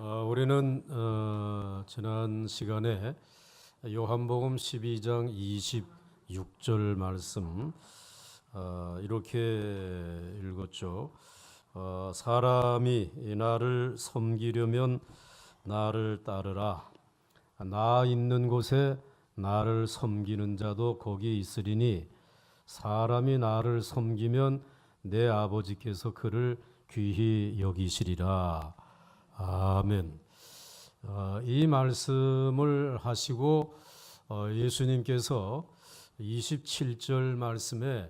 우리는 지난 시간에 요한복음 12장 26절 말씀 이렇게 읽었죠. 사람이 나를 섬기려면 나를 따르라. 나 있는 곳에 나를 섬기는 자도 거기 있으리니 사람이 나를 섬기면 내 아버지께서 그를 귀히 여기시리라. 아멘. 이 말씀을 하시고 예수님께서 27절 말씀에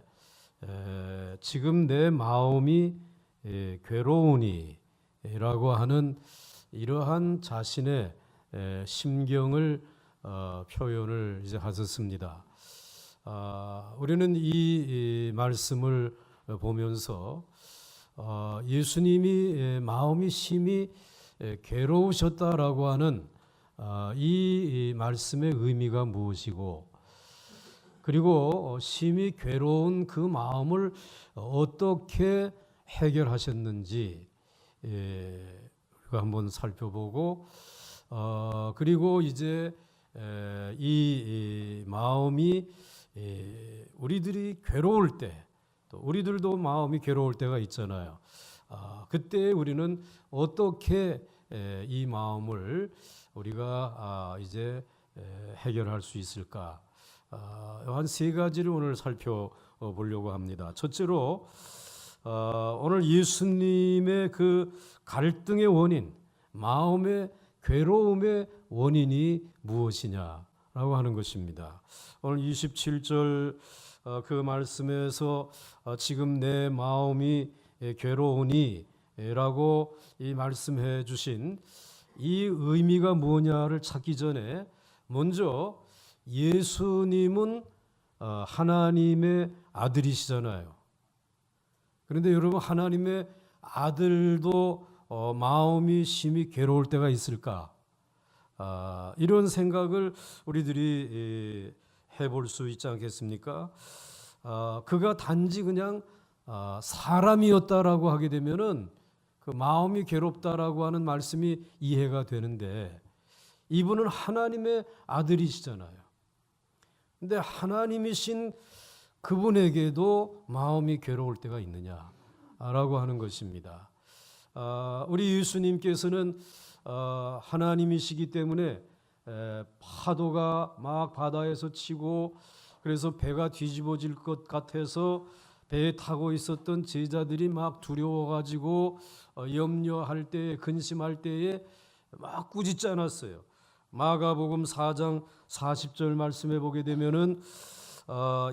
지금 내 마음이 괴로우니 라고 하는 이러한 자신의 심경을 표현을 이제 하셨습니다. 우리는 이 말씀을 보면서 예수님이 마음이 심히 괴로우셨다라고 하는 이 말씀의 의미가 무엇이고, 그리고 심히 괴로운 그 마음을 어떻게 해결하셨는지 우리가 한번 살펴보고, 그리고 이제 이 마음이 우리들이 괴로울 때, 또 우리들도 마음이 괴로울 때가 있잖아요. 그때 우리는 어떻게 이 마음을 우리가 이제 해결할 수 있을까? 한 세 가지를 오늘 살펴보려고 합니다. 첫째로 오늘 예수님의 그 갈등의 원인, 마음의 괴로움의 원인이 무엇이냐라고 하는 것입니다. 오늘 27절 그 말씀에서 지금 내 마음이 괴로우니 라고 이 말씀해 주신 이 의미가 뭐냐를 찾기 전에 먼저 예수님은 하나님의 아들이시잖아요. 그런데 여러분, 하나님의 아들도 마음이 심히 괴로울 때가 있을까? 이런 생각을 우리들이 해볼 수 있지 않겠습니까? 그가 단지 그냥 사람이었다라고 하게 되면은 그 마음이 괴롭다라고 하는 말씀이 이해가 되는데, 이분은 하나님의 아들이시잖아요. 근데 하나님이신 그분에게도 마음이 괴로울 때가 있느냐라고 하는 것입니다. 우리 예수님께서는 하나님이시기 때문에 파도가 막 바다에서 치고 그래서 배가 뒤집어질 것 같아서 배에 타고 있었던 제자들이 막 두려워가지고 염려할 때에, 근심할 때에 막 꾸짖지 않았어요. 마가복음 4장 40절 말씀에 보게 되면은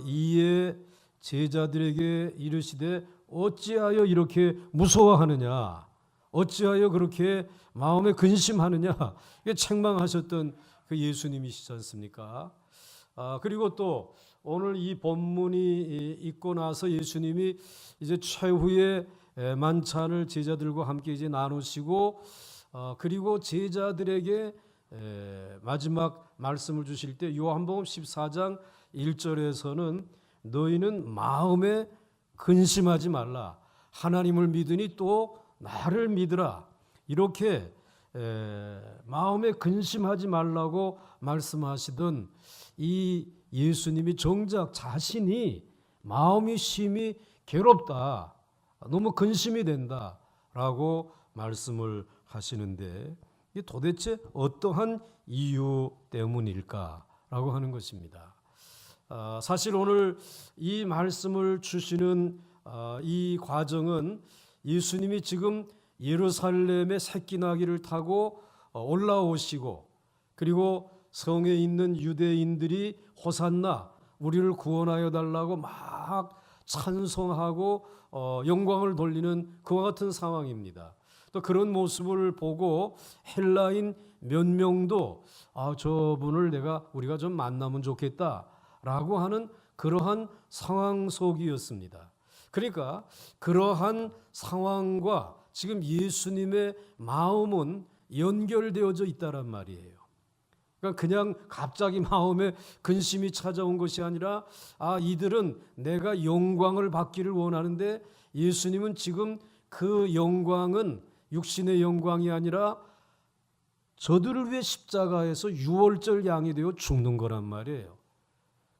이에 제자들에게 이르시되 어찌하여 이렇게 무서워하느냐, 어찌하여 그렇게 마음에 근심하느냐, 이게 책망하셨던 그 예수님이시지 않습니까? 그리고 또 오늘 이 본문이 있고 나서 예수님이 이제 최후의 만찬을 제자들과 함께 이제 나누시고, 그리고 제자들에게 마지막 말씀을 주실 때 요한복음 14장 1절에서는 너희는 마음에 근심하지 말라, 하나님을 믿으니 또 나를 믿으라, 이렇게 마음에 근심하지 말라고 말씀하시던 이 예수님이 정작 자신이 마음이 심히 괴롭다, 너무 근심이 된다라고 말씀을 하시는데, 이게 도대체 어떠한 이유 때문일까라고 하는 것입니다. 사실 오늘 이 말씀을 주시는 이 과정은 예수님이 지금 예루살렘의 새끼나귀를 타고 올라오시고, 그리고 성에 있는 유대인들이 호산나, 우리를 구원하여 달라고 막 찬송하고 영광을 돌리는 그와 같은 상황입니다. 또 그런 모습을 보고 헬라인 몇 명도 저분을 우리가 좀 만나면 좋겠다라고 하는 그러한 상황 속이었습니다. 그러니까 그러한 상황과 지금 예수님의 마음은 연결되어져 있다란 말이에요. 그러니까 그냥 갑자기 마음에 근심이 찾아온 것이 아니라 이들은 내가 영광을 받기를 원하는데 예수님은 지금 그 영광은 육신의 영광이 아니라 저들을 위해 십자가에서 유월절 양이 되어 죽는 거란 말이에요.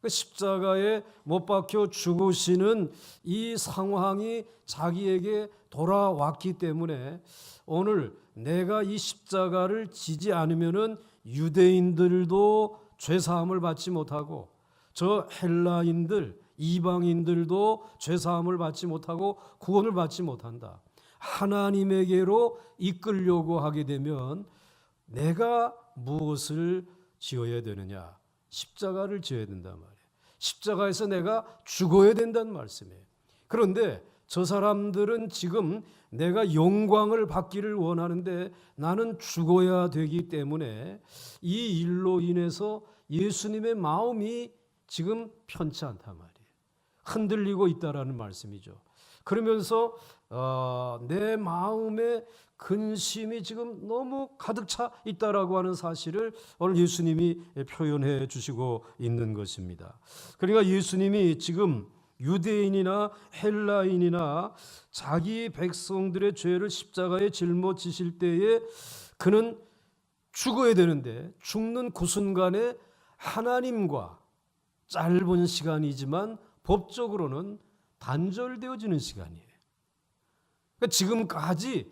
그 십자가에 못 박혀 죽으시는 이 상황이 자기에게 돌아왔기 때문에 오늘 내가 이 십자가를 지지 않으면은 유대인들도 죄사함을 받지 못하고 저 헬라인들 이방인들도 죄사함을 받지 못하고 구원을 받지 못한다. 하나님에게로 이끌려고 하게 되면 내가 무엇을 지어야 되느냐? 십자가를 지어야 된단 말이에요. 십자가에서 내가 죽어야 된다는 말씀이에요. 그런데 저 사람들은 지금 내가 영광을 받기를 원하는데 나는 죽어야 되기 때문에 이 일로 인해서 예수님의 마음이 지금 편치 않단 말이에요. 흔들리고 있다라는 말씀이죠. 그러면서 내 마음에 근심이 지금 너무 가득 차 있다라고 하는 사실을 오늘 예수님이 표현해 주시고 있는 것입니다. 그러니까 예수님이 지금 유대인이나 헬라인이나 자기 백성들의 죄를 십자가에 짊어지실 때에 그는 죽어야 되는데 죽는 그 순간에 하나님과 짧은 시간이지만 법적으로는 단절되어지는 시간이에요. 그러니까 지금까지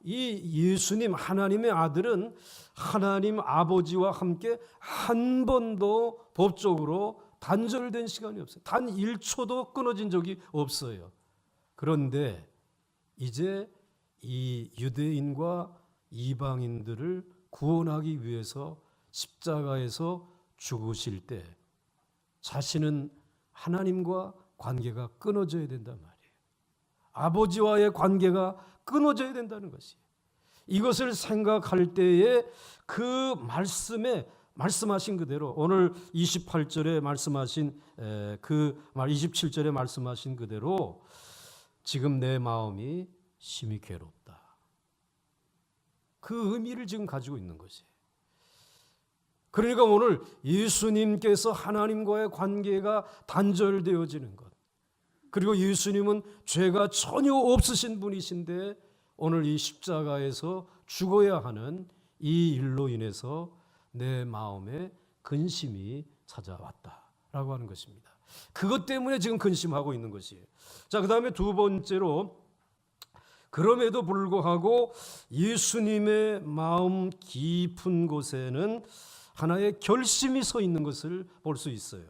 이 예수님 하나님의 아들은 하나님 아버지와 함께 한 번도 법적으로 단절된 시간이 없어요. 단 1초도 끊어진 적이 없어요. 그런데 이제 이 유대인과 이방인들을 구원하기 위해서 십자가에서 죽으실 때 자신은 하나님과 관계가 끊어져야 된단 말이에요. 아버지와의 관계가 끊어져야 된다는 것이에요. 이것을 생각할 때에 그 말씀에 말씀하신 그대로 오늘 28절에 말씀하신 그 말 27절에 말씀하신 그대로 지금 내 마음이 심히 괴롭다. 그 의미를 지금 가지고 있는 것이에요. 그러니까 오늘 예수님께서 하나님과의 관계가 단절되어지는 것, 그리고 예수님은 죄가 전혀 없으신 분이신데 오늘 이 십자가에서 죽어야 하는 이 일로 인해서 내 마음에 근심이 찾아왔다라고 하는 것입니다. 그것 때문에 지금 근심하고 있는 것이에요. 자, 그 다음에 두 번째로 그럼에도 불구하고 예수님의 마음 깊은 곳에는 하나의 결심이 서 있는 것을 볼 수 있어요.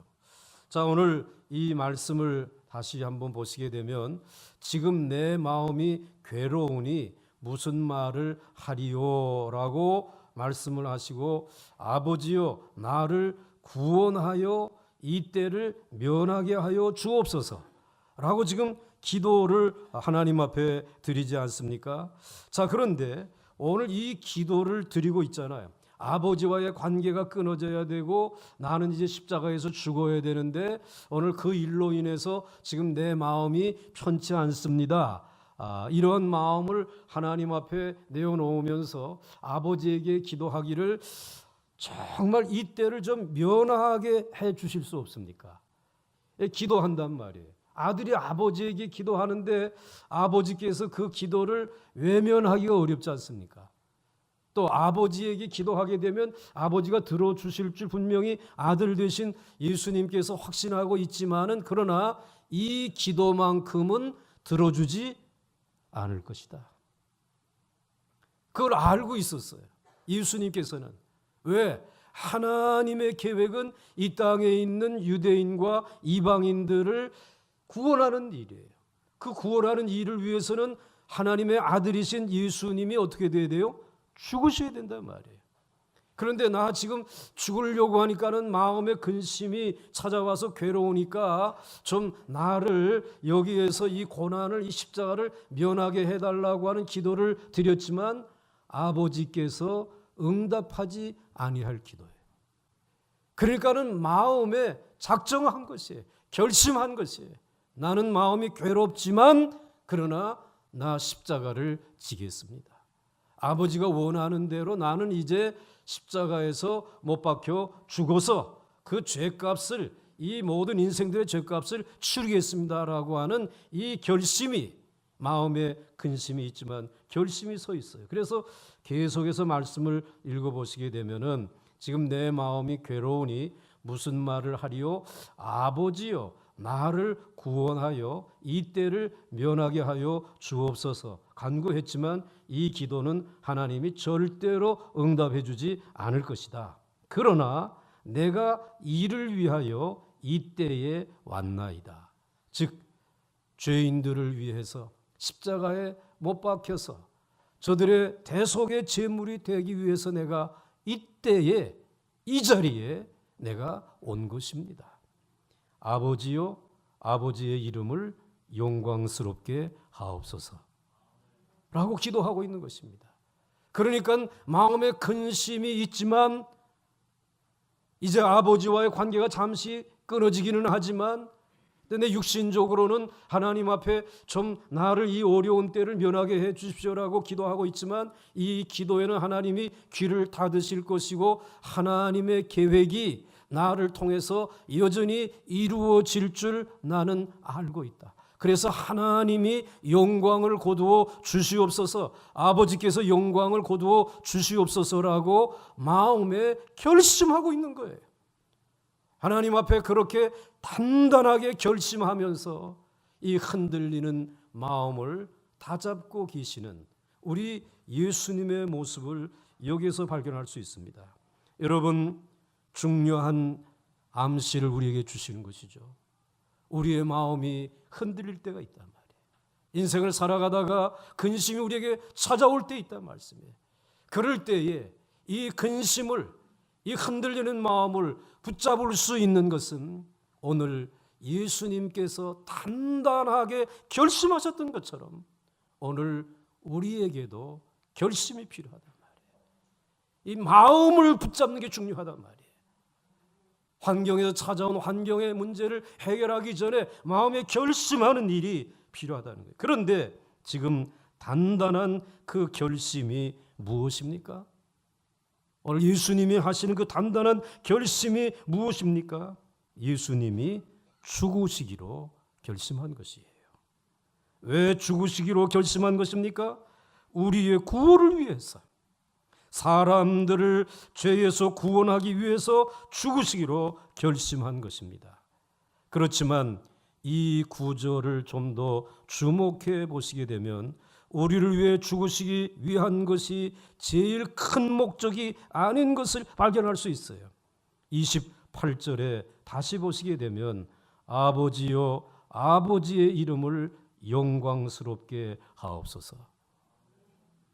자, 오늘 이 말씀을 다시 한번 보시게 되면 지금 내 마음이 괴로우니 무슨 말을 하리요라고 말씀을 하시고 아버지여 나를 구원하여 이 때를 면하게 하여 주옵소서라고 지금 기도를 하나님 앞에 드리지 않습니까? 자, 그런데 오늘 이 기도를 드리고 있잖아요. 아버지와의 관계가 끊어져야 되고 나는 이제 십자가에서 죽어야 되는데 오늘 그 일로 인해서 지금 내 마음이 편치 않습니다. 이런 마음을 하나님 앞에 내어놓으면서 아버지에게 기도하기를 정말 이 때를 좀 면하게 해 주실 수 없습니까? 기도한단 말이에요. 아들이 아버지에게 기도하는데 아버지께서 그 기도를 외면하기가 어렵지 않습니까? 또 아버지에게 기도하게 되면 아버지가 들어주실 줄 분명히 아들 되신 예수님께서 확신하고 있지만은 그러나 이 기도만큼은 들어주지 않을 것이다. 그걸 알고 있었어요. 예수님께서는. 왜? 하나님의 계획은 이 땅에 있는 유대인과 이방인들을 구원하는 일이에요. 그 구원하는 일을 위해서는 하나님의 아들이신 예수님이 어떻게 돼야 돼요? 죽으셔야 된단 말이에요. 그런데 나 지금 죽으려고 하니까는 마음에 근심이 찾아와서 괴로우니까 좀 나를 여기에서 이 고난을 이 십자가를 면하게 해달라고 하는 기도를 드렸지만 아버지께서 응답하지 아니할 기도예요. 그러니까는 마음에 작정한 것이에요. 결심한 것이에요. 나는 마음이 괴롭지만 그러나 나 십자가를 지겠습니다. 아버지가 원하는 대로 나는 이제 십자가에서 못 박혀 죽어서 그 죄값을 이 모든 인생들의 죄값을 치르겠습니다라고 하는 이 결심이 마음에 근심이 있지만 결심이 서 있어요. 그래서 계속해서 말씀을 읽어보시게 되면은 지금 내 마음이 괴로우니 무슨 말을 하리요? 아버지여 나를 구원하여 이 때를 면하게 하여 주옵소서 간구했지만 이 기도는 하나님이 절대로 응답해 주지 않을 것이다. 그러나 내가 이를 위하여 이 때에 왔나이다. 즉 죄인들을 위해서 십자가에 못 박혀서 저들의 대속의 제물이 되기 위해서 내가 이때에 이 자리에 내가 온 것입니다. 아버지요 아버지의 이름을 영광스럽게 하옵소서 라고 기도하고 있는 것입니다. 그러니까 마음에 근심이 있지만 이제 아버지와의 관계가 잠시 끊어지기는 하지만 내 육신적으로는 하나님 앞에 좀 나를 이 어려운 때를 면하게 해 주십시오라고 기도하고 있지만 이 기도에는 하나님이 귀를 닫으실 것이고 하나님의 계획이 나를 통해서 여전히 이루어질 줄 나는 알고 있다. 그래서 하나님이 영광을 거두어 주시옵소서, 아버지께서 영광을 거두어 주시옵소서라고 마음에 결심하고 있는 거예요. 하나님 앞에 그렇게 단단하게 결심하면서 이 흔들리는 마음을 다잡고 계시는 우리 예수님의 모습을 여기서 발견할 수 있습니다. 여러분, 중요한 암시를 우리에게 주시는 것이죠. 우리의 마음이 흔들릴 때가 있단 말이에요. 인생을 살아가다가 근심이 우리에게 찾아올 때 있단 말씀이에요. 그럴 때에 이 근심을, 이 흔들리는 마음을 붙잡을 수 있는 것은 오늘 예수님께서 단단하게 결심하셨던 것처럼 오늘 우리에게도 결심이 필요하단 말이에요. 이 마음을 붙잡는 게 중요하단 말이에요. 환경에서 찾아온 환경의 문제를 해결하기 전에 마음에 결심하는 일이 필요하다는 거예요. 그런데 지금 단단한 그 결심이 무엇입니까? 오늘 예수님이 하시는 그 단단한 결심이 무엇입니까? 예수님이 죽으시기로 결심한 것이에요. 왜 죽으시기로 결심한 것입니까? 우리의 구원을 위해서, 사람들을 죄에서 구원하기 위해서 죽으시기로 결심한 것입니다. 그렇지만 이 구절을 좀 더 주목해 보시게 되면 우리를 위해 죽으시기 위한 것이 제일 큰 목적이 아닌 것을 발견할 수 있어요. 28절에 다시 보시게 되면 아버지여 아버지의 이름을 영광스럽게 하옵소서.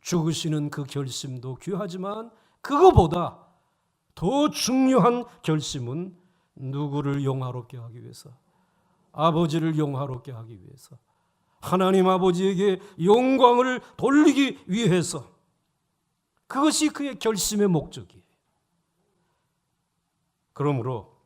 죽으시는 그 결심도 귀하지만 그거보다 더 중요한 결심은 누구를 영화롭게 하기 위해서, 아버지를 영화롭게 하기 위해서, 하나님 아버지에게 영광을 돌리기 위해서, 그것이 그의 결심의 목적이에요. 그러므로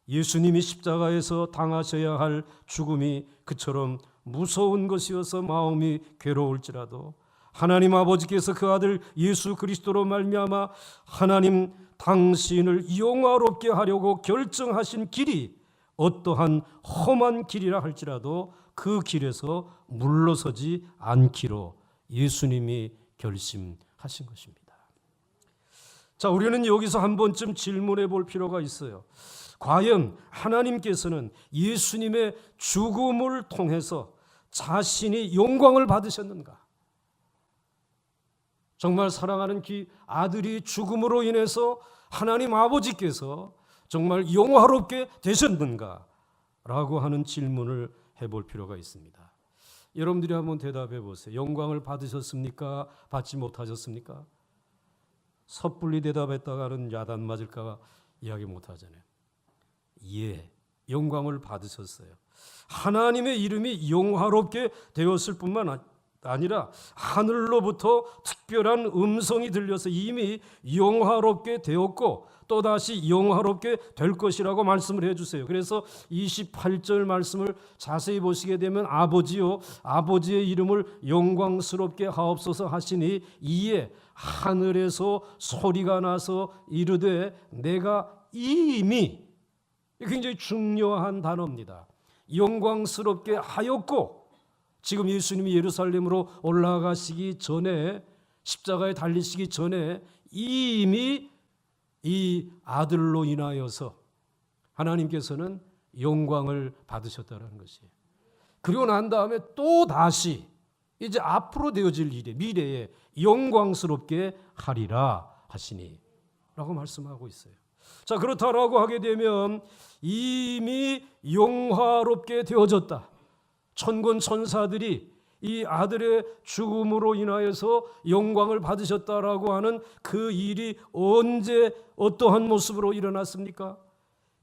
예수님이 십자가에서 당하셔야 할 죽음이 그처럼 무서운 것이어서 마음이 괴로울지라도 하나님 아버지께서 그 아들 예수 그리스도로 말미암아 하나님 당신을 영화롭게 하려고 결정하신 길이 어떠한 험한 길이라 할지라도 그 길에서 물러서지 않기로 예수님이 결심하신 것입니다. 자, 우리는 여기서 한 번쯤 질문해 볼 필요가 있어요. 과연 하나님께서는 예수님의 죽음을 통해서 자신이 영광을 받으셨는가? 정말 사랑하는 아들이 죽음으로 인해서 하나님 아버지께서 정말 영화롭게 되셨는가? 라고 하는 질문을 해볼 필요가 있습니다. 여러분들이 한번 대답해 보세요. 영광을 받으셨습니까? 받지 못하셨습니까? 섣불리 대답했다가는 야단 맞을까 이야기 못하잖아요. 예, 영광을 받으셨어요. 하나님의 이름이 영화롭게 되었을 뿐만 아니라 하늘로부터 특별한 음성이 들려서 이미 영화롭게 되었고 또다시 영화롭게 될 것이라고 말씀을 해주세요. 그래서 28절 말씀을 자세히 보시게 되면 아버지요 아버지의 이름을 영광스럽게 하옵소서 하시니 이에 하늘에서 소리가 나서 이르되 내가 이미, 굉장히 중요한 단어입니다. 영광스럽게 하였고 지금 예수님이 예루살렘으로 올라가시기 전에, 십자가에 달리시기 전에 이미 이 아들로 인하여서 하나님께서는 영광을 받으셨다는 것이에요. 그리고 난 다음에 또 다시 이제 앞으로 되어질 일에, 미래에 영광스럽게 하리라 하시니 라고 말씀하고 있어요. 자, 그렇다라고 하게 되면 이미 영화롭게 되어졌다. 천군 천사들이 이 아들의 죽음으로 인하여서 영광을 받으셨다라고 하는 그 일이 언제 어떠한 모습으로 일어났습니까?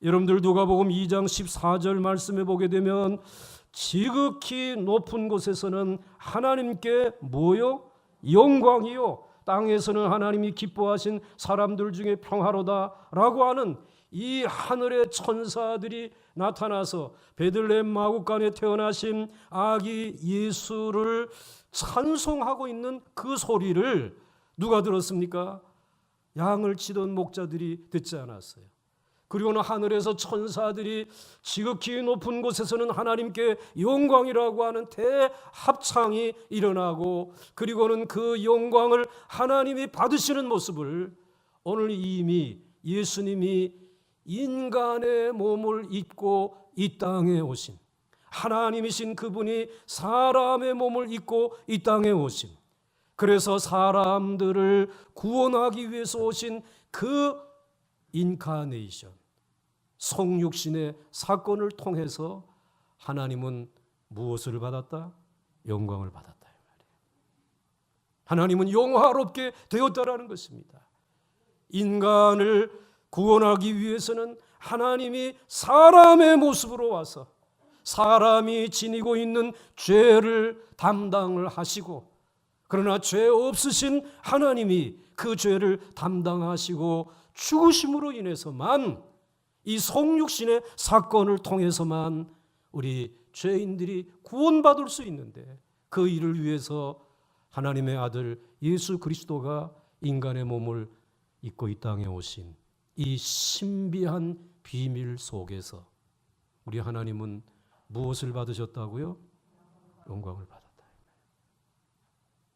여러분들 누가복음 2장 14절 말씀해 보게 되면 지극히 높은 곳에서는 하나님께 뭐요? 영광이요. 땅에서는 하나님이 기뻐하신 사람들 중에 평화로다라고 하는 이 하늘의 천사들이 나타나서 베들레헴 마구간에 태어나신 아기 예수를 찬송하고 있는 그 소리를 누가 들었습니까? 양을 치던 목자들이 듣지 않았어요. 그리고는 하늘에서 천사들이 지극히 높은 곳에서는 하나님께 영광이라고 하는 대합창이 일어나고, 그리고는 그 영광을 하나님이 받으시는 모습을 오늘 이미 예수님이 인간의 몸을 입고 이 땅에 오신, 하나님이신 그분이 사람의 몸을 입고 이 땅에 오신, 그래서 사람들을 구원하기 위해서 오신 그 인카네이션, 성육신의 사건을 통해서 하나님은 무엇을 받았다? 영광을 받았다 이 말이에요. 하나님은 영화롭게 되었다라는 것입니다. 인간을 구원하기 위해서는 하나님이 사람의 모습으로 와서 사람이 지니고 있는 죄를 담당을 하시고, 그러나 죄 없으신 하나님이 그 죄를 담당하시고 죽으심으로 인해서만, 이 성육신의 사건을 통해서만 우리 죄인들이 구원받을 수 있는데, 그 일을 위해서 하나님의 아들 예수 그리스도가 인간의 몸을 입고 이 땅에 오신 이 신비한 비밀 속에서 우리 하나님은 무엇을 받으셨다고요? 영광을 받았다.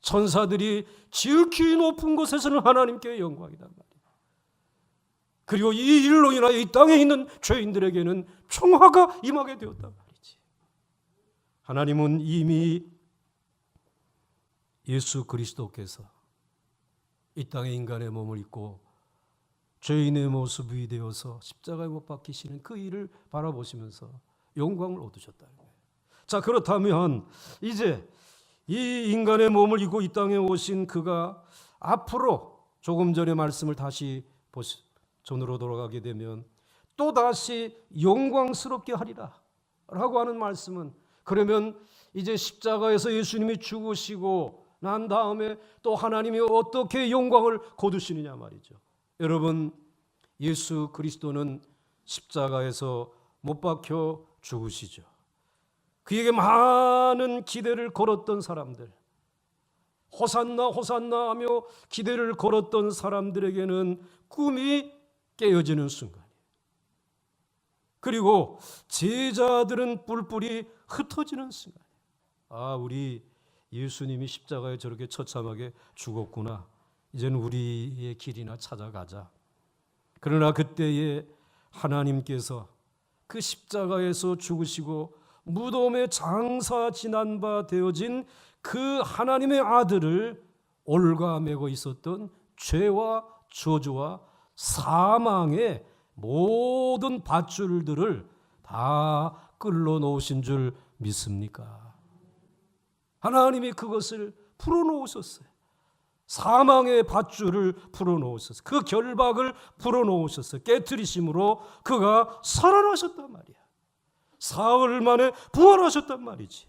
천사들이 지극히 높은 곳에서는 하나님께 영광이란 말이에요. 그리고 이 일로 인하여 이 땅에 있는 죄인들에게는 평화가 임하게 되었단 말이지. 하나님은 이미 예수 그리스도께서 이 땅에 인간의 몸을 입고 죄인의 모습이 되어서 십자가에 못 박히시는 그 일을 바라보시면서 영광을 얻으셨다는 거예요. 자, 그렇다면 이제 이 인간의 몸을 입고 이 땅에 오신 그가 앞으로, 조금 전에 말씀을 다시 전으로 돌아가게 되면 또다시 영광스럽게 하리라 라고 하는 말씀은, 그러면 이제 십자가에서 예수님이 죽으시고 난 다음에 또 하나님이 어떻게 영광을 거두시느냐 말이죠. 여러분, 예수 그리스도는 십자가에서 못 박혀 죽으시죠. 그에게 많은 기대를 걸었던 사람들, 호산나 호산나 하며 기대를 걸었던 사람들에게는 꿈이 깨어지는 순간이에요. 그리고 제자들은 뿔뿔이 흩어지는 순간이에요. 아, 우리 예수님이 십자가에 저렇게 처참하게 죽었구나. 이제는 우리의 길이나 찾아가자. 그러나 그때에 하나님께서 그 십자가에서 죽으시고 무덤에 장사 지난 바 되어진 그 하나님의 아들을 올가매고 있었던 죄와 저주와 사망의 모든 밧줄들을 다 끌어 놓으신 줄 믿습니까? 하나님이 그것을 풀어놓으셨어요. 사망의 밧줄을 풀어놓으셨어요. 그 결박을 풀어놓으셨어요. 깨트리심으로 그가 살아나셨단 말이야. 사흘 만에 부활하셨단 말이지.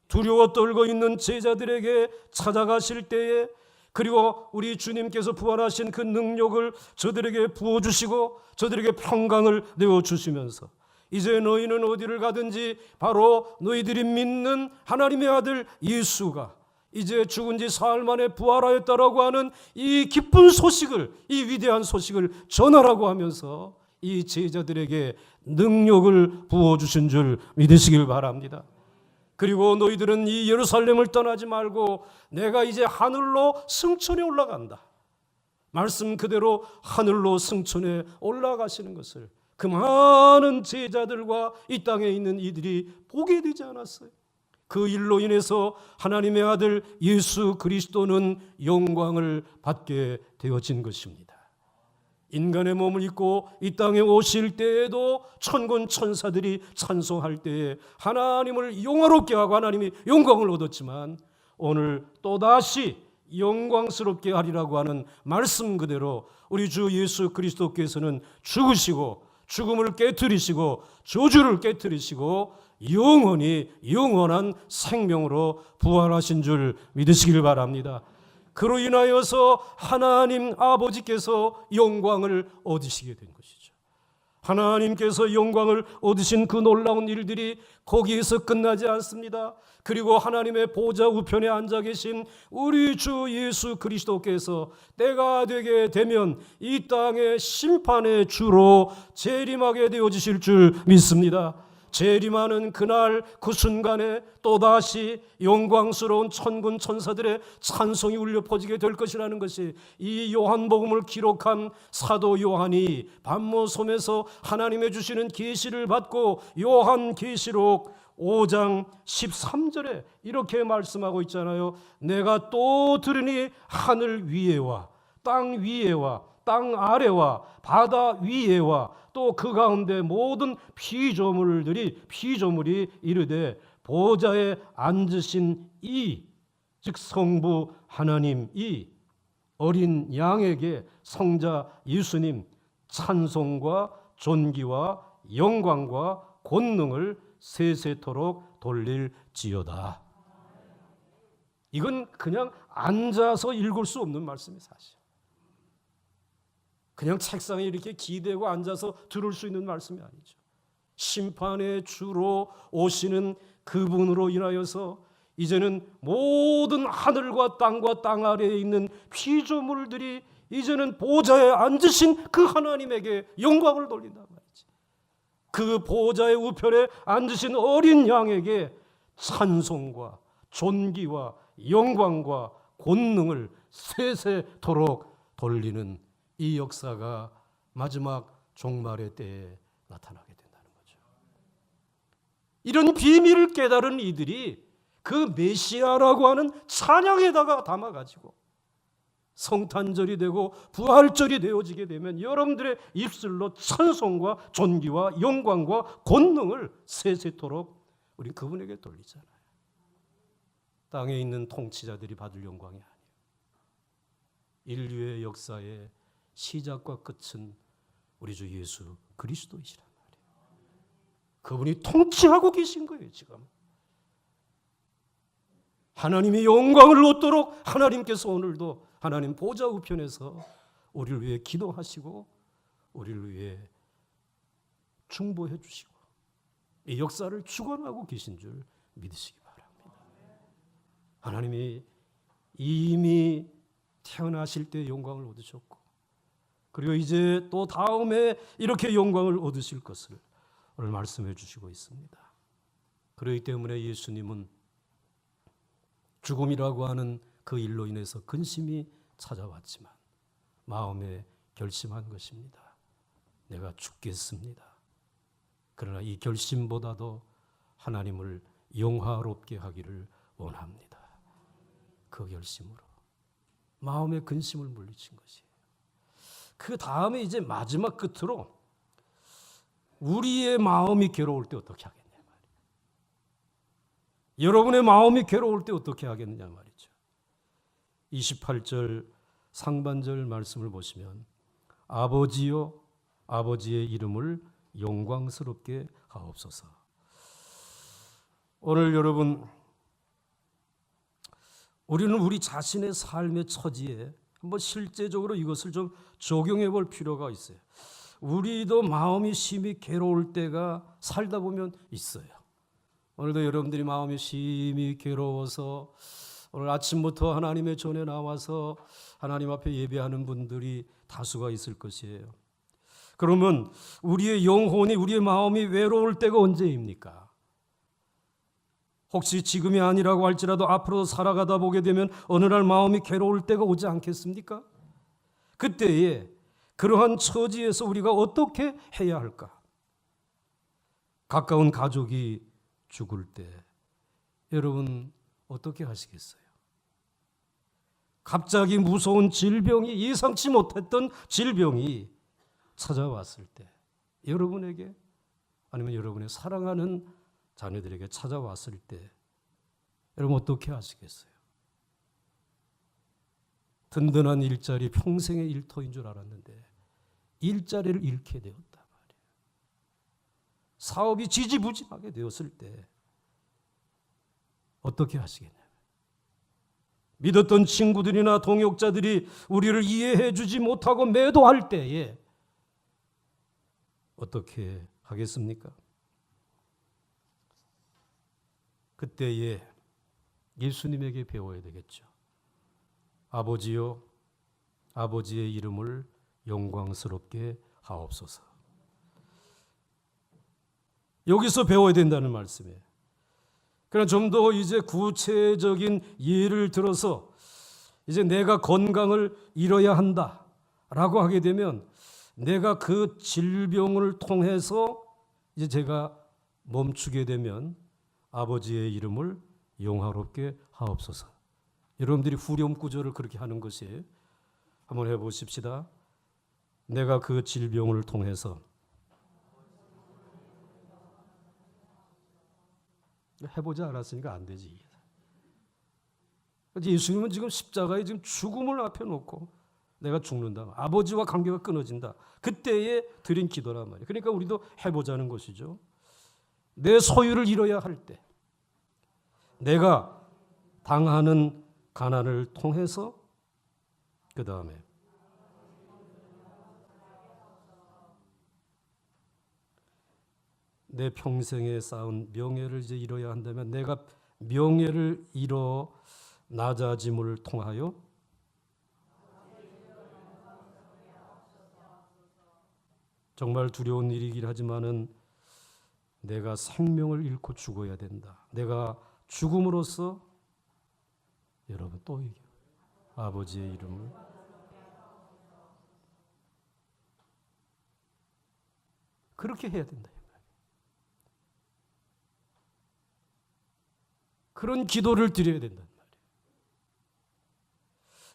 두려워 떨고 있는 제자들에게 찾아가실 때에, 그리고 우리 주님께서 부활하신 그 능력을 저들에게 부어주시고 저들에게 평강을 내어주시면서, 이제 너희는 어디를 가든지 바로 너희들이 믿는 하나님의 아들 예수가 이제 죽은 지 사흘 만에 부활하였다라고 하는 이 기쁜 소식을, 이 위대한 소식을 전하라고 하면서 이 제자들에게 능력을 부어주신 줄 믿으시길 바랍니다. 그리고 너희들은 이 예루살렘을 떠나지 말고 내가 이제 하늘로 승천에 올라간다. 말씀 그대로 하늘로 승천에 올라가시는 것을 그 많은 제자들과 이 땅에 있는 이들이 보게 되지 않았어요. 그 일로 인해서 하나님의 아들 예수 그리스도는 영광을 받게 되어진 것입니다. 인간의 몸을 입고 이 땅에 오실 때에도 천군 천사들이 찬송할 때에 하나님을 영화롭게 하고 하나님이 영광을 얻었지만 오늘 또다시 영광스럽게 하리라고 하는 말씀 그대로 우리 주 예수 그리스도께서는 죽으시고 죽음을 깨뜨리시고 저주를 깨뜨리시고 영원히 영원한 생명으로 부활하신 줄 믿으시길 바랍니다. 그로 인하여서 하나님 아버지께서 영광을 얻으시게 된 것이죠. 하나님께서 영광을 얻으신 그 놀라운 일들이 거기에서 끝나지 않습니다. 그리고 하나님의 보좌 우편에 앉아 계신 우리 주 예수 그리스도께서 때가 되게 되면 이 땅의 심판의 주로 재림하게 되어지실 줄 믿습니다. 재림하는 그날 그 순간에 또다시 영광스러운 천군 천사들의 찬송이 울려 퍼지게 될 것이라는 것이 이 요한복음을 기록한 사도 요한이 밤모섬에서 하나님의 주시는 계시를 받고 요한계시록 5장 13절에 이렇게 말씀하고 있잖아요. 내가 또 들으니 하늘 위에와 땅 위에와 땅 아래와 바다 위에와 또 그 가운데 모든 피조물이 이르되 보좌에 앉으신 이 즉 성부 하나님이 어린 양에게 성자 예수님 찬송과 존귀와 영광과 권능을 세세토록 돌릴지어다. 이건 그냥 앉아서 읽을 수 없는 말씀이 사실. 그냥 책상에 이렇게 기대고 앉아서 들을 수 있는 말씀이 아니죠. 심판의 주로 오시는 그분으로 인하여서 이제는 모든 하늘과 땅 아래에 있는 피조물들이 이제는 보좌에 앉으신 그 하나님에게 영광을 돌린단 말이지. 그 보좌의 우편에 앉으신 어린 양에게 찬송과 존귀와 영광과 권능을 세세토록 돌리는 이 역사가 마지막 종말의 때에 나타나게 된다는 거죠. 이런 비밀을 깨달은 이들이 그 메시아라고 하는 찬양에다가 담아가지고 성탄절이 되고 부활절이 되어지게 되면 여러분들의 입술로 찬송과 존귀와 영광과 권능을 세세토록 우리 그분에게 돌리잖아요. 땅에 있는 통치자들이 받을 영광이 아니에요. 인류의 역사의 시작과 끝은 우리 주 예수 그리스도이시란 말이에요. 그분이 통치하고 계신 거예요. 지금 하나님의 영광을 얻도록 하나님께서 오늘도 하나님 보좌 우편에서 우리를 위해 기도하시고 우리를 위해 중보해 주시고 이 역사를 주관하고 계신 줄 믿으시기 바랍니다. 하나님이 이미 태어나실 때 영광을 얻으셨고 그리고 이제 또 다음에 이렇게 영광을 얻으실 것을 오늘 말씀해 주시고 있습니다. 그렇기 때문에 예수님은 죽음이라고 하는 그 일로 인해서 근심이 찾아왔지만 마음에 결심한 것입니다. 내가 죽겠습니다. 그러나 이 결심보다도 하나님을 영화롭게 하기를 원합니다. 그 결심으로 마음의 근심을 물리친 것이에요. 그 다음에 이제 마지막 끝으로 우리의 마음이 괴로울 때 어떻게 하겠냐 말이에요. 여러분의 마음이 괴로울 때 어떻게 하겠느냐 말이죠. 28절 상반절 말씀을 보시면 아버지여 아버지의 이름을 영광스럽게 하옵소서. 오늘 여러분 우리는 우리 자신의 삶의 처지에 한번 실제적으로 이것을 좀 적용해 볼 필요가 있어요. 우리도 마음이 심히 괴로울 때가 살다 보면 있어요. 오늘도 여러분들이 마음이 심히 괴로워서 오늘 아침부터 하나님의 전에 나와서 하나님 앞에 예배하는 분들이 다수가 있을 것이에요. 그러면 우리의 영혼이 우리의 마음이 외로울 때가 언제입니까? 혹시 지금이 아니라고 할지라도 앞으로 살아가다 보게 되면 어느 날 마음이 괴로울 때가 오지 않겠습니까? 그때에 그러한 처지에서 우리가 어떻게 해야 할까? 가까운 가족이 죽을 때 여러분 어떻게 하시겠어요? 갑자기 무서운 질병이, 예상치 못했던 질병이 찾아왔을 때 여러분에게, 아니면 여러분의 사랑하는 자녀들에게 찾아왔을 때 여러분 어떻게 하시겠어요? 든든한 일자리, 평생의 일터인 줄 알았는데 일자리를 잃게 되었단 말이에요. 사업이 지지부진하게 되었을 때 어떻게 하시겠냐면, 믿었던 친구들이나 동역자들이 우리를 이해해 주지 못하고 매도할 때에 어떻게 하겠습니까? 그때에 예수님에게 배워야 되겠죠. 아버지요, 아버지의 이름을 영광스럽게 하옵소서. 여기서 배워야 된다는 말씀이에요. 그러나 좀 더 이제 구체적인 예를 들어서 이제 내가 건강을 잃어야 한다라고 하게 되면 내가 그 질병을 통해서 이제 제가 멈추게 되면 아버지의 이름을 영화롭게 하옵소서. 여러분들이 후렴 구절을 그렇게 하는 것이, 한번 해보십시다. 내가 그 질병을 통해서, 해보지 않았으니까 안 되지. 예수님은 지금 십자가에 지금 죽음을 앞에 놓고 내가 죽는다, 아버지와 관계가 끊어진다, 그때에 드린 기도란 말이에요. 그러니까 우리도 해보자는 것이죠. 내 소유를 잃어야 할 때, 내가 당하는 가난을 통해서, 그 다음에 내 평생에 쌓은 명예를 이제 잃어야 한다면 내가 명예를 잃어 낮아짐을 통하여 정말 두려운 일이긴 하지만은 내가 생명을 잃고 죽어야 된다. 내가 죽음으로써, 여러분 또 얘기해요, 아버지의 이름을 그렇게 해야 된다. 그런 기도를 드려야 된단 말이에요.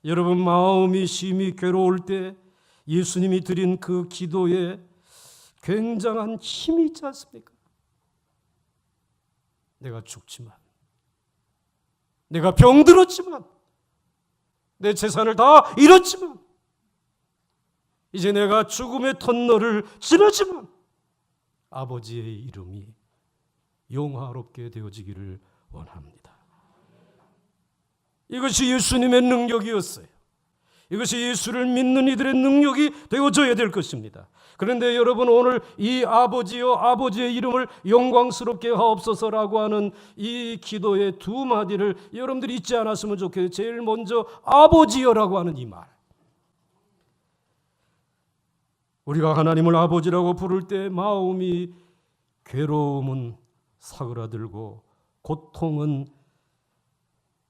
여러분 마음이 심히 괴로울 때 예수님이 드린 그 기도에 굉장한 힘이 있지 않습니까? 내가 죽지만, 내가 병들었지만, 내 재산을 다 잃었지만, 이제 내가 죽음의 터널을 지나지만 아버지의 이름이 영화롭게 되어지기를 원합니다. 이것이 예수님의 능력이었어요. 이것이 예수를 믿는 이들의 능력이 되어져야 될 것입니다. 그런데 여러분, 오늘 이 아버지여, 아버지의 이름을 영광스럽게 하옵소서라고 하는 이 기도의 두 마디를 여러분들이 잊지 않았으면 좋겠어요. 제일 먼저 아버지여라고 하는 이 말. 우리가 하나님을 아버지라고 부를 때 마음이, 괴로움은 사그라들고 고통은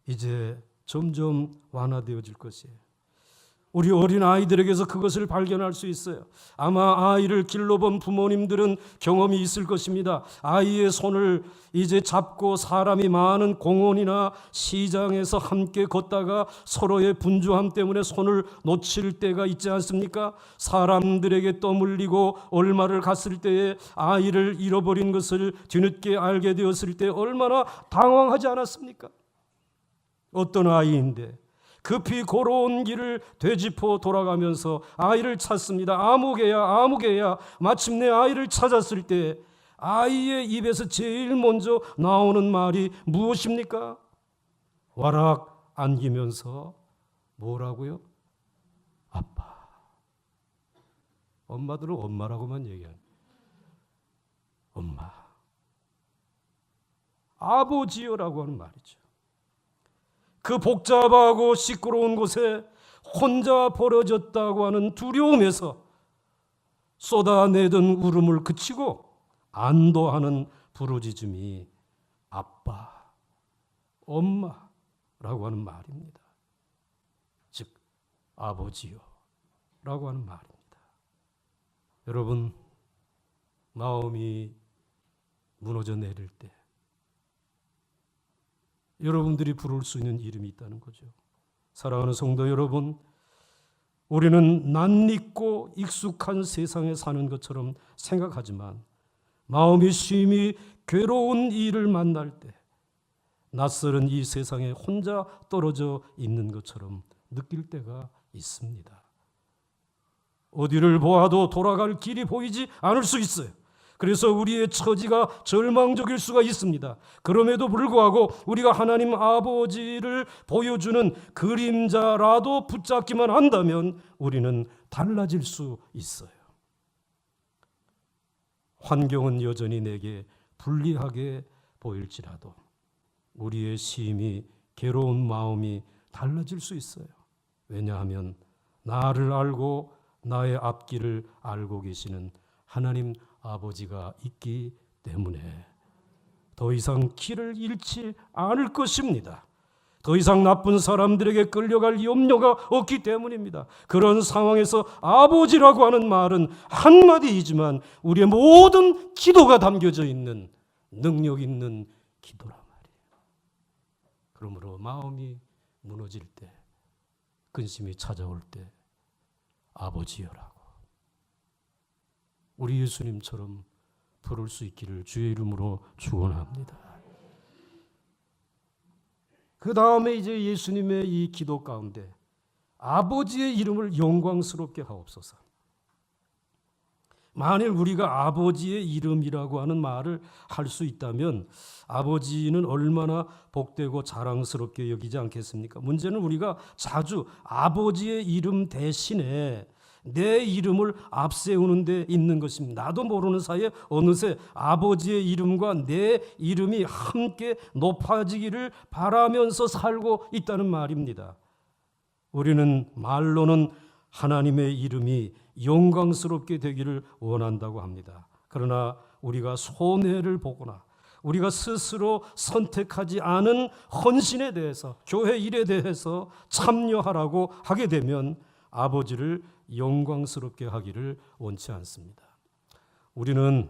이제 점점 완화되어질 것이에요. 우리 어린 아이들에게서 그것을 발견할 수 있어요. 아마 아이를 길러본 부모님들은 경험이 있을 것입니다. 아이의 손을 이제 잡고 사람이 많은 공원이나 시장에서 함께 걷다가 서로의 분주함 때문에 손을 놓칠 때가 있지 않습니까? 사람들에게 떠밀리고 얼마를 갔을 때에 아이를 잃어버린 것을 뒤늦게 알게 되었을 때 얼마나 당황하지 않았습니까? 어떤 아이인데 급히 걸어온 길을 되짚어 돌아가면서 아이를 찾습니다. 아무개야, 아무개야. 마침내 아이를 찾았을 때 아이의 입에서 제일 먼저 나오는 말이 무엇입니까? 와락 안기면서 뭐라고요? 아빠. 엄마들은 엄마라고만 얘기하는, 엄마. 아버지여라고 하는 말이죠. 그 복잡하고 시끄러운 곳에 혼자 버려졌다고 하는 두려움에서 쏟아내던 울음을 그치고 안도하는 부르짖음이 아빠, 엄마라고 하는 말입니다. 즉 아버지요 라고 하는 말입니다. 여러분, 마음이 무너져 내릴 때 여러분들이 부를 수 있는 이름이 있다는 거죠. 사랑하는 성도 여러분, 우리는 낯익고 익숙한 세상에 사는 것처럼 생각하지만 마음이 심히 괴로운 일을 만날 때 낯설은 이 세상에 혼자 떨어져 있는 것처럼 느낄 때가 있습니다. 어디를 보아도 돌아갈 길이 보이지 않을 수 있어요. 그래서 우리의 처지가 절망적일 수가 있습니다. 그럼에도 불구하고 우리가 하나님 아버지를 보여주는 그림자라도 붙잡기만 한다면 우리는 달라질 수 있어요. 환경은 여전히 내게 불리하게 보일지라도 우리의 심히 괴로운 마음이 달라질 수 있어요. 왜냐하면 나를 알고 나의 앞길을 알고 계시는 하나님 아버지가 있기 때문에 더 이상 길을 잃지 않을 것입니다. 더 이상 나쁜 사람들에게 끌려갈 염려가 없기 때문입니다. 그런 상황에서 아버지라고 하는 말은 한마디이지만 우리의 모든 기도가 담겨져 있는 능력 있는 기도란 말이에요. 그러므로 마음이 무너질 때, 근심이 찾아올 때 아버지여라고 우리 예수님처럼 부를 수 있기를 주의 이름으로 축원합니다. 그 다음에 이제 예수님의 이 기도 가운데 아버지의 이름을 영광스럽게 하옵소서. 만일 우리가 아버지의 이름이라고 하는 말을 할 수 있다면 아버지는 얼마나 복되고 자랑스럽게 여기지 않겠습니까? 문제는 우리가 자주 아버지의 이름 대신에 내 이름을 앞세우는 데 있는 것입니다. 나도 모르는 사이에 어느새 아버지의 이름과 내 이름이 함께 높아지기를 바라면서 살고 있다는 말입니다. 우리는 말로는 하나님의 이름이 영광스럽게 되기를 원한다고 합니다. 그러나 우리가 손해를 보거나 우리가 스스로 선택하지 않은 헌신에 대해서, 교회 일에 대해서 참여하라고 하게 되면 아버지를 영광스럽게 하기를 원치 않습니다. 우리는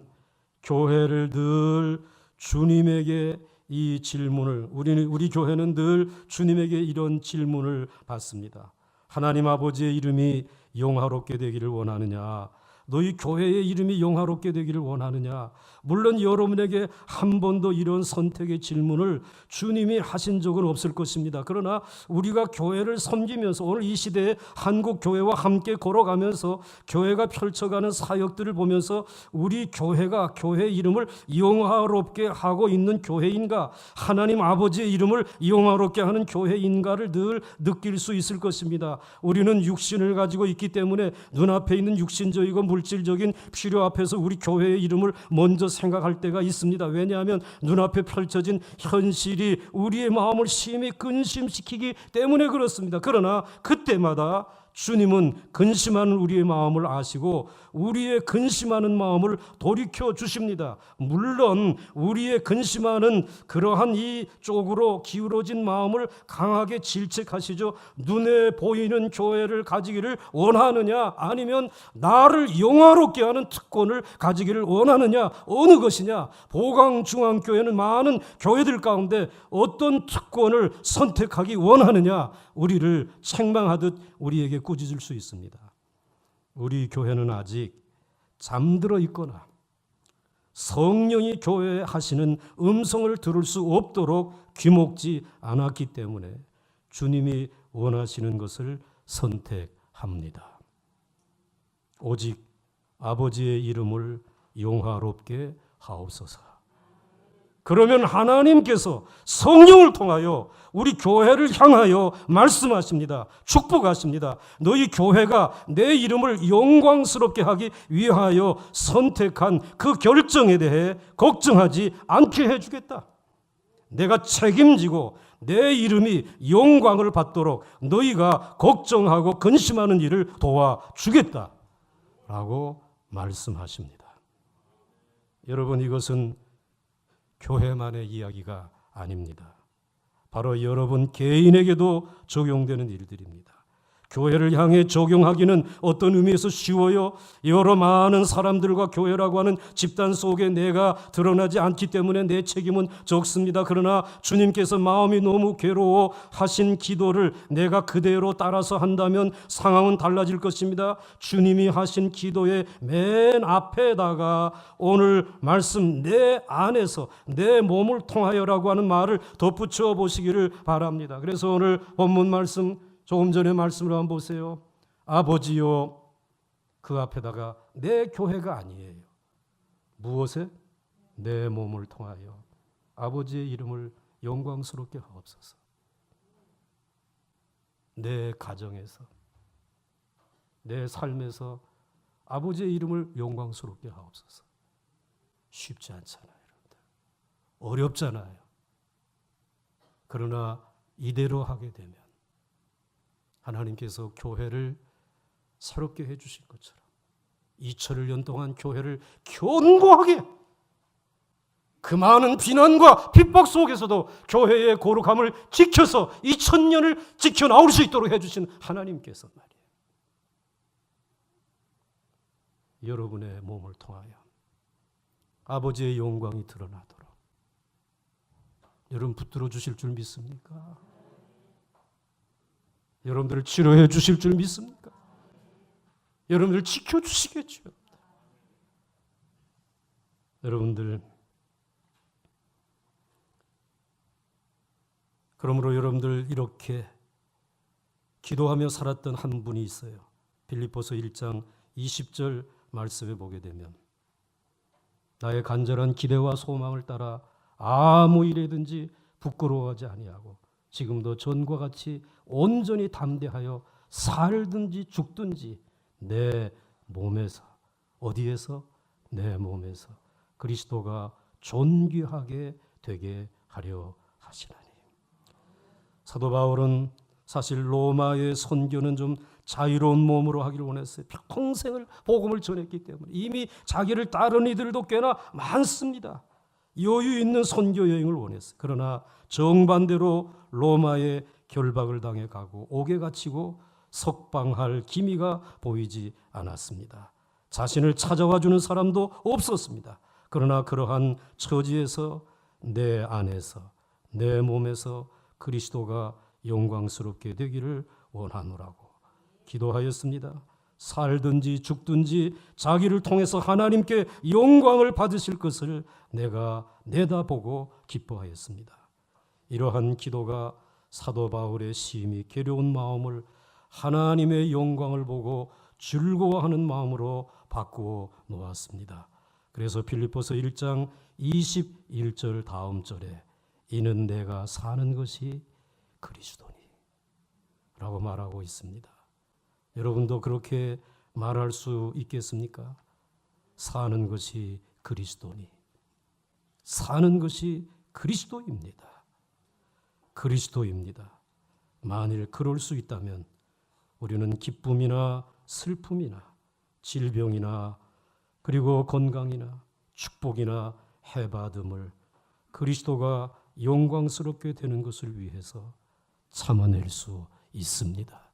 교회를 늘 주님에게 이 질문을, 우리 교회는 늘 주님에게 이런 질문을 받습니다. 하나님 아버지의 이름이 영화롭게 되기를 원하느냐? 너희 교회의 이름이 영화롭게 되기를 원하느냐? 물론 여러분에게 한 번도 이런 선택의 질문을 주님이 하신 적은 없을 것입니다. 그러나 우리가 교회를 섬기면서 오늘 이 시대에 한국 교회와 함께 걸어가면서 교회가 펼쳐가는 사역들을 보면서 우리 교회가 교회 이름을 영화롭게 하고 있는 교회인가, 하나님 아버지의 이름을 영화롭게 하는 교회인가를 늘 느낄 수 있을 것입니다. 우리는 육신을 가지고 있기 때문에 눈앞에 있는 육신적이고 물질적인 필요 앞에서 우리 교회의 이름을 먼저 생각할 때가 있습니다. 왜냐하면 눈앞에 펼쳐진 현실이 우리의 마음을 심히 근심시키기 때문에 그렇습니다. 그러나 그때마다 주님은 근심하는 우리의 마음을 아시고 우리의 근심하는 마음을 돌이켜 주십니다. 물론 우리의 근심하는 그러한 이 쪽으로 기울어진 마음을 강하게 질책하시죠. 눈에 보이는 교회를 가지기를 원하느냐, 아니면 나를 영화롭게 하는 특권을 가지기를 원하느냐, 어느 것이냐? 보강중앙교회는 많은 교회들 가운데 어떤 특권을 선택하기 원하느냐, 우리를 책망하듯 우리에게 꾸짖을 수 있습니다. 우리 교회는 아직 잠들어 있거나 성령이 교회에 하시는 음성을 들을 수 없도록 귀먹지 않았기 때문에 주님이 원하시는 것을 선택합니다. 오직 아버지의 이름을 영화롭게 하옵소서. 그러면 하나님께서 성령을 통하여 우리 교회를 향하여 말씀하십니다. 축복하십니다. 너희 교회가 내 이름을 영광스럽게 하기 위하여 선택한 그 결정에 대해 걱정하지 않게 해주겠다. 내가 책임지고 내 이름이 영광을 받도록 너희가 걱정하고 근심하는 일을 도와주겠다 라고 말씀하십니다. 여러분, 이것은 교회만의 이야기가 아닙니다. 바로 여러분 개인에게도 적용되는 일들입니다. 교회를 향해 적용하기는 어떤 의미에서 쉬워요. 여러 많은 사람들과 교회라고 하는 집단 속에 내가 드러나지 않기 때문에 내 책임은 적습니다. 그러나 주님께서 마음이 너무 괴로워 하신 기도를 내가 그대로 따라서 한다면 상황은 달라질 것입니다. 주님이 하신 기도의 맨 앞에다가 오늘 말씀 내 안에서 내 몸을 통하여라고 하는 말을 덧붙여 보시기를 바랍니다. 그래서 오늘 본문 말씀 조금 전에 말씀을 한번 보세요. 아버지요, 그 앞에다가 내 교회가 아니에요. 무엇에? 내 몸을 통하여 아버지의 이름을 영광스럽게 하옵소서. 내 가정에서, 내 삶에서 아버지의 이름을 영광스럽게 하옵소서. 쉽지 않잖아요, 여러분들. 어렵잖아요. 그러나 이대로 하게 되면 하나님께서 교회를 새롭게 해주실 것처럼 2000년 동안 교회를 견고하게 그 많은 비난과 핍박 속에서도 교회의 거룩함을 지켜서 2000년을 지켜나올 수 있도록 해주신 하나님께서 말이에요. 여러분의 몸을 통하여 아버지의 영광이 드러나도록 여러분 붙들어 주실 줄 믿습니까? 여러분들을 치료해 주실 줄 믿습니까? 여러분들을 지켜주시겠죠. 여러분들, 그러므로 여러분들 이렇게 기도하며 살았던 한 분이 있어요. 빌립보서 1장 20절 말씀에 보게 되면 나의 간절한 기대와 소망을 따라 아무 일에든지 부끄러워하지 아니하고 지금도 전과 같이 온전히 담대하여 살든지 죽든지 내 몸에서, 어디에서? 내 몸에서 그리스도가 존귀하게 되게 하려 하시나니. 사도 바울은 사실 로마의 선교는 좀 자유로운 몸으로 하기를 원했어요. 평생을 복음을 전했기 때문에 이미 자기를 따르는 이들도 꽤나 많습니다. 여유 있는 선교 여행을 원했어요. 그러나 정반대로 로마에 결박을 당해 가고 옥에 갇히고 석방할 기미가 보이지 않았습니다. 자신을 찾아와 주는 사람도 없었습니다. 그러나 그러한 처지에서 내 안에서, 내 몸에서 그리스도가 영광스럽게 되기를 원하노라고 기도하였습니다. 살든지 죽든지 자기를 통해서 하나님께 영광을 받으실 것을 내가 내다보고 기뻐하였습니다. 이러한 기도가 사도 바울의 심히 괴로운 마음을 하나님의 영광을 보고 즐거워하는 마음으로 바꾸어 놓았습니다. 그래서 빌립보서 1장 21절 다음 절에 이는 내가 사는 것이 그리스도니 라고 말하고 있습니다. 여러분도 그렇게 말할 수 있겠습니까? 사는 것이 그리스도니. 사는 것이 그리스도입니다. 그리스도입니다. 만일 그럴 수 있다면 우리는 기쁨이나 슬픔이나 질병이나 그리고 건강이나 축복이나 해받음을 그리스도가 영광스럽게 되는 것을 위해서 참아낼 수 있습니다.